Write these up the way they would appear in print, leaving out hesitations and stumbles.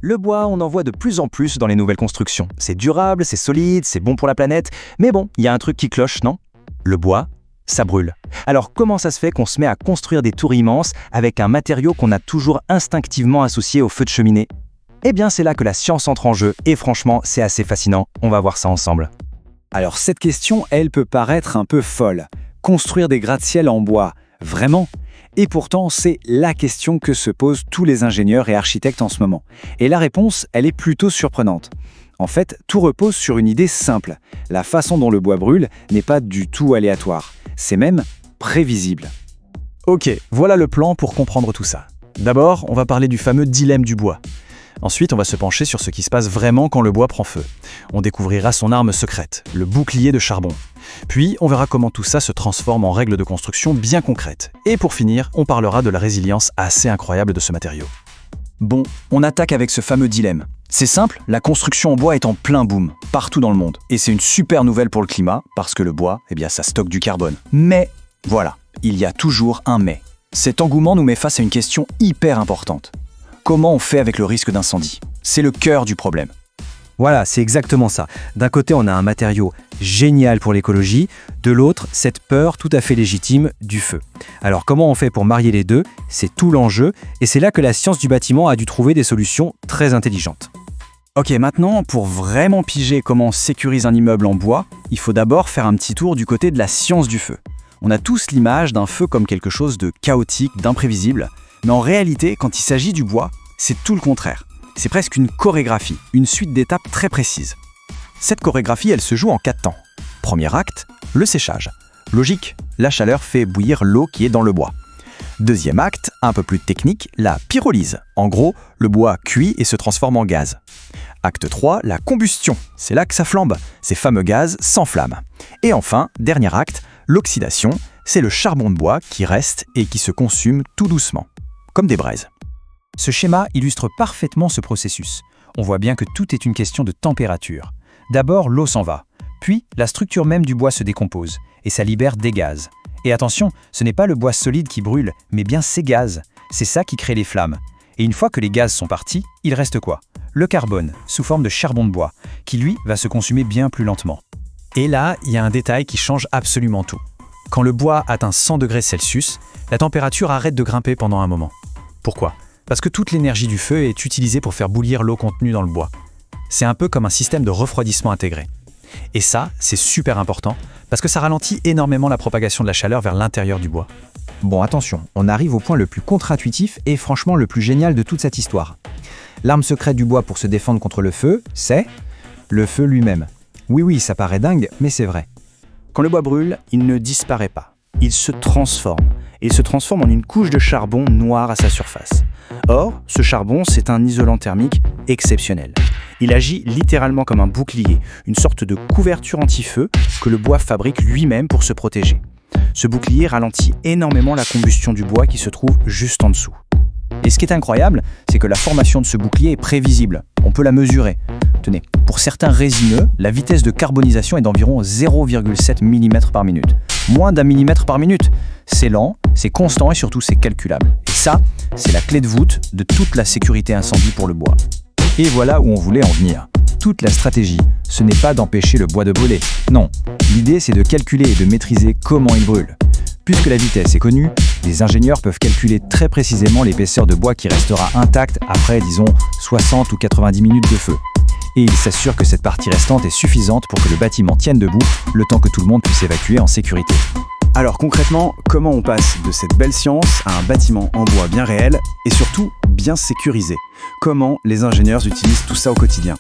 Le bois, on en voit de plus en plus dans les nouvelles constructions. C'est durable, c'est solide, c'est bon pour la planète, mais bon, il y a un truc qui cloche, non? Le bois, ça brûle. Alors comment ça se fait qu'on se met à construire des tours immenses avec un matériau qu'on a toujours instinctivement associé au feu de cheminée? Eh bien c'est là que la science entre en jeu, et franchement, c'est assez fascinant. On va voir ça ensemble. Alors cette question, elle peut paraître un peu folle. Construire des gratte-ciel en bois, vraiment? Et pourtant, c'est la question que se posent tous les ingénieurs et architectes en ce moment. Et la réponse, elle est plutôt surprenante. En fait, tout repose sur une idée simple. La façon dont le bois brûle n'est pas du tout aléatoire. C'est même prévisible. Ok, voilà le plan pour comprendre tout ça. D'abord, on va parler du fameux dilemme du bois. Ensuite, on va se pencher sur ce qui se passe vraiment quand le bois prend feu. On découvrira son arme secrète, le bouclier de charbon. Puis, on verra comment tout ça se transforme en règles de construction bien concrètes. Et pour finir, on parlera de la résilience assez incroyable de ce matériau. Bon, on attaque avec ce fameux dilemme. C'est simple, la construction en bois est en plein boom, partout dans le monde. Et c'est une super nouvelle pour le climat, parce que le bois, ça stocke du carbone. Mais, voilà, il y a toujours un mais. Cet engouement nous met face à une question hyper importante. Comment on fait avec le risque d'incendie? C'est le cœur du problème. Voilà, c'est exactement ça. D'un côté, on a un matériau génial pour l'écologie, de l'autre, cette peur tout à fait légitime du feu. Alors comment on fait pour marier les deux? C'est tout l'enjeu, et c'est là que la science du bâtiment a dû trouver des solutions très intelligentes. Ok, maintenant, pour vraiment piger comment on sécurise un immeuble en bois, il faut d'abord faire un petit tour du côté de la science du feu. On a tous l'image d'un feu comme quelque chose de chaotique, d'imprévisible, mais en réalité, quand il s'agit du bois, c'est tout le contraire. C'est presque une chorégraphie, une suite d'étapes très précises. Cette chorégraphie, elle se joue en 4 temps. Premier acte, le séchage. Logique, la chaleur fait bouillir l'eau qui est dans le bois. Deuxième acte, un peu plus technique, la pyrolyse. En gros, le bois cuit et se transforme en gaz. Acte 3, la combustion. C'est là que ça flambe. Ces fameux gaz s'enflamment. Et enfin, dernier acte, l'oxydation. C'est le charbon de bois qui reste et qui se consume tout doucement, comme des braises. Ce schéma illustre parfaitement ce processus. On voit bien que tout est une question de température. D'abord, l'eau s'en va. Puis, la structure même du bois se décompose et ça libère des gaz. Et attention, ce n'est pas le bois solide qui brûle, mais bien ces gaz. C'est ça qui crée les flammes. Et une fois que les gaz sont partis, il reste quoi? Le carbone, sous forme de charbon de bois, qui lui va se consumer bien plus lentement. Et là, il y a un détail qui change absolument tout. Quand le bois atteint 100 degrés Celsius, la température arrête de grimper pendant un moment. Pourquoi? Parce que toute l'énergie du feu est utilisée pour faire bouillir l'eau contenue dans le bois. C'est un peu comme un système de refroidissement intégré. Et ça, c'est super important, parce que ça ralentit énormément la propagation de la chaleur vers l'intérieur du bois. Bon, attention, on arrive au point le plus contre-intuitif et franchement le plus génial de toute cette histoire. L'arme secrète du bois pour se défendre contre le feu, c'est le feu lui-même. Oui, ça paraît dingue, mais c'est vrai. Quand le bois brûle, il ne disparaît pas. Il se transforme. Et il se transforme en une couche de charbon noir à sa surface. Or, ce charbon, c'est un isolant thermique exceptionnel. Il agit littéralement comme un bouclier, une sorte de couverture anti-feu que le bois fabrique lui-même pour se protéger. Ce bouclier ralentit énormément la combustion du bois qui se trouve juste en dessous. Et ce qui est incroyable, c'est que la formation de ce bouclier est prévisible. On peut la mesurer. Tenez, pour certains résineux, la vitesse de carbonisation est d'environ 0,7 mm par minute. Moins d'1 millimètre par minute. C'est lent, c'est constant et surtout c'est calculable. Et ça, c'est la clé de voûte de toute la sécurité incendie pour le bois. Et voilà où on voulait en venir. Toute la stratégie, ce n'est pas d'empêcher le bois de brûler. Non, l'idée c'est de calculer et de maîtriser comment il brûle. Puisque la vitesse est connue, les ingénieurs peuvent calculer très précisément l'épaisseur de bois qui restera intacte après, disons, 60 ou 90 minutes de feu. Et ils s'assurent que cette partie restante est suffisante pour que le bâtiment tienne debout le temps que tout le monde puisse évacuer en sécurité. Alors concrètement, comment on passe de cette belle science à un bâtiment en bois bien réel et surtout bien sécurisé? Comment les ingénieurs utilisent tout ça au quotidien?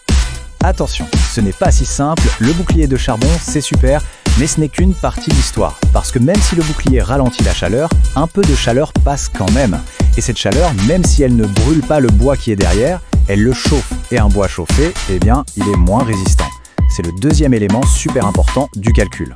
Attention, ce n'est pas si simple, le bouclier de charbon, c'est super, mais ce n'est qu'une partie de l'histoire. Parce que même si le bouclier ralentit la chaleur, un peu de chaleur passe quand même. Et cette chaleur, même si elle ne brûle pas le bois qui est derrière, elle le chauffe. Et un bois chauffé, il est moins résistant. C'est le deuxième élément super important du calcul.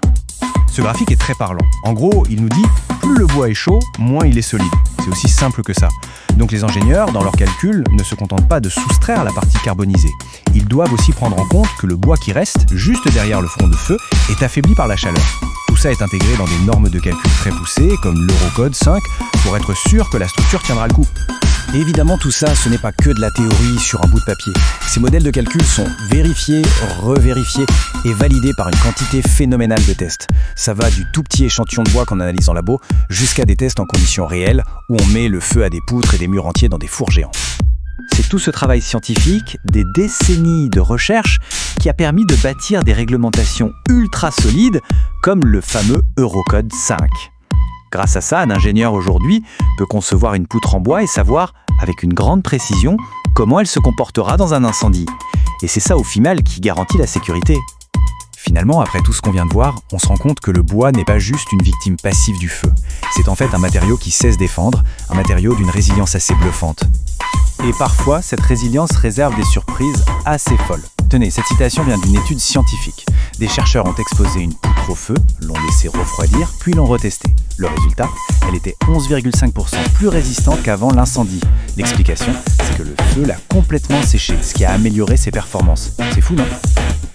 Ce graphique est très parlant. En gros, il nous dit plus le bois est chaud, moins il est solide. C'est aussi simple que ça. Donc les ingénieurs, dans leurs calculs, ne se contentent pas de soustraire la partie carbonisée. Ils doivent aussi prendre en compte que le bois qui reste, juste derrière le front de feu, est affaibli par la chaleur. Tout Tout ça est intégré dans des normes de calcul très poussées, comme l'Eurocode 5, pour être sûr que la structure tiendra le coup. Et évidemment, tout ça, ce n'est pas que de la théorie sur un bout de papier. Ces modèles de calcul sont vérifiés, revérifiés et validés par une quantité phénoménale de tests. Ça va du tout petit échantillon de bois qu'on analyse en labo jusqu'à des tests en conditions réelles où on met le feu à des poutres et des murs entiers dans des fours géants. C'est tout ce travail scientifique, des décennies de recherche, qui a permis de bâtir des réglementations ultra solides comme le fameux Eurocode 5. Grâce à ça, un ingénieur aujourd'hui peut concevoir une poutre en bois et savoir, avec une grande précision, comment elle se comportera dans un incendie. Et c'est ça au final qui garantit la sécurité. Finalement, après tout ce qu'on vient de voir, on se rend compte que le bois n'est pas juste une victime passive du feu. C'est en fait un matériau qui sait se défendre, un matériau d'une résilience assez bluffante. Et parfois, cette résilience réserve des surprises assez folles. Tenez, cette citation vient d'une étude scientifique. Des chercheurs ont exposé une poutre au feu, l'ont laissée refroidir, puis l'ont retestée. Le résultat, elle était 11,5% plus résistante qu'avant l'incendie. L'explication, c'est que le feu l'a complètement séchée, ce qui a amélioré ses performances. C'est fou, non ?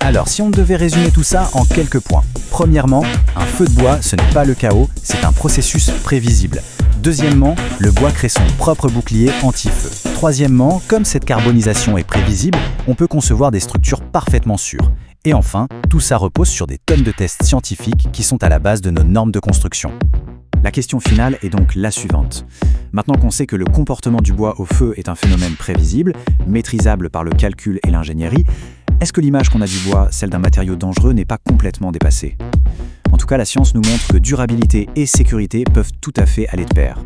Alors, si on devait résumer tout ça en quelques points. Premièrement, un feu de bois, ce n'est pas le chaos, c'est un processus prévisible. Deuxièmement, le bois crée son propre bouclier anti-feu. Troisièmement, comme cette carbonisation est prévisible, on peut concevoir des structures parfaitement sûres. Et enfin, tout ça repose sur des tonnes de tests scientifiques qui sont à la base de nos normes de construction. La question finale est donc la suivante. Maintenant qu'on sait que le comportement du bois au feu est un phénomène prévisible, maîtrisable par le calcul et l'ingénierie, est-ce que l'image qu'on a du bois, celle d'un matériau dangereux, n'est pas complètement dépassée ? En tout cas, la science nous montre que durabilité et sécurité peuvent tout à fait aller de pair.